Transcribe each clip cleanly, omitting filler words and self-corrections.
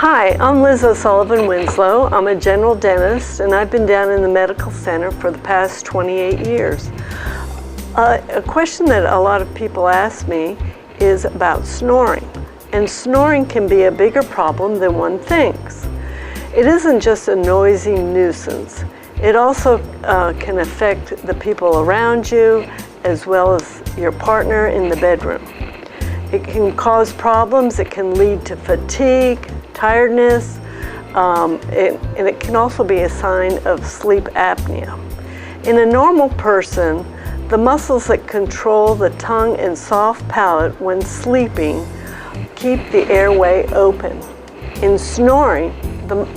Hi, I'm Liz O'Sullivan Winslow. I'm a general dentist and I've been down in the medical center for the past 28 years. A question that a lot of people ask me is about snoring. And snoring can be a bigger problem than one thinks. It isn't just a noisy nuisance. It also can affect the people around you as well as your partner in the bedroom. It can cause problems. It can lead to fatigue, tiredness, and it can also be a sign of sleep apnea. In a normal person, the muscles that control the tongue and soft palate when sleeping keep the airway open. In snoring,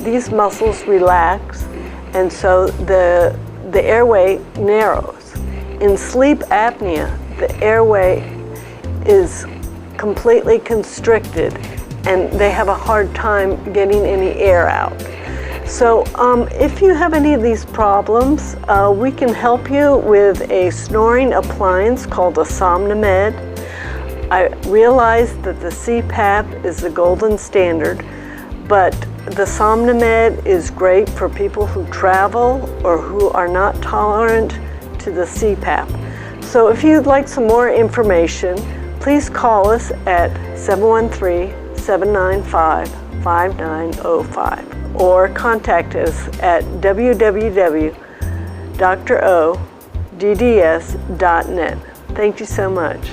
these muscles relax, and so the airway narrows. In sleep apnea, the airway is completely constricted and they have a hard time getting any air out. So if you have any of these problems, we can help you with a snoring appliance called a SomnoMed. I realize that the CPAP is the golden standard, but the SomnoMed is great for people who travel or who are not tolerant to the CPAP. So if you'd like some more information, please call us at 713-795-5905 or contact us at www.drodds.net. Thank you so much.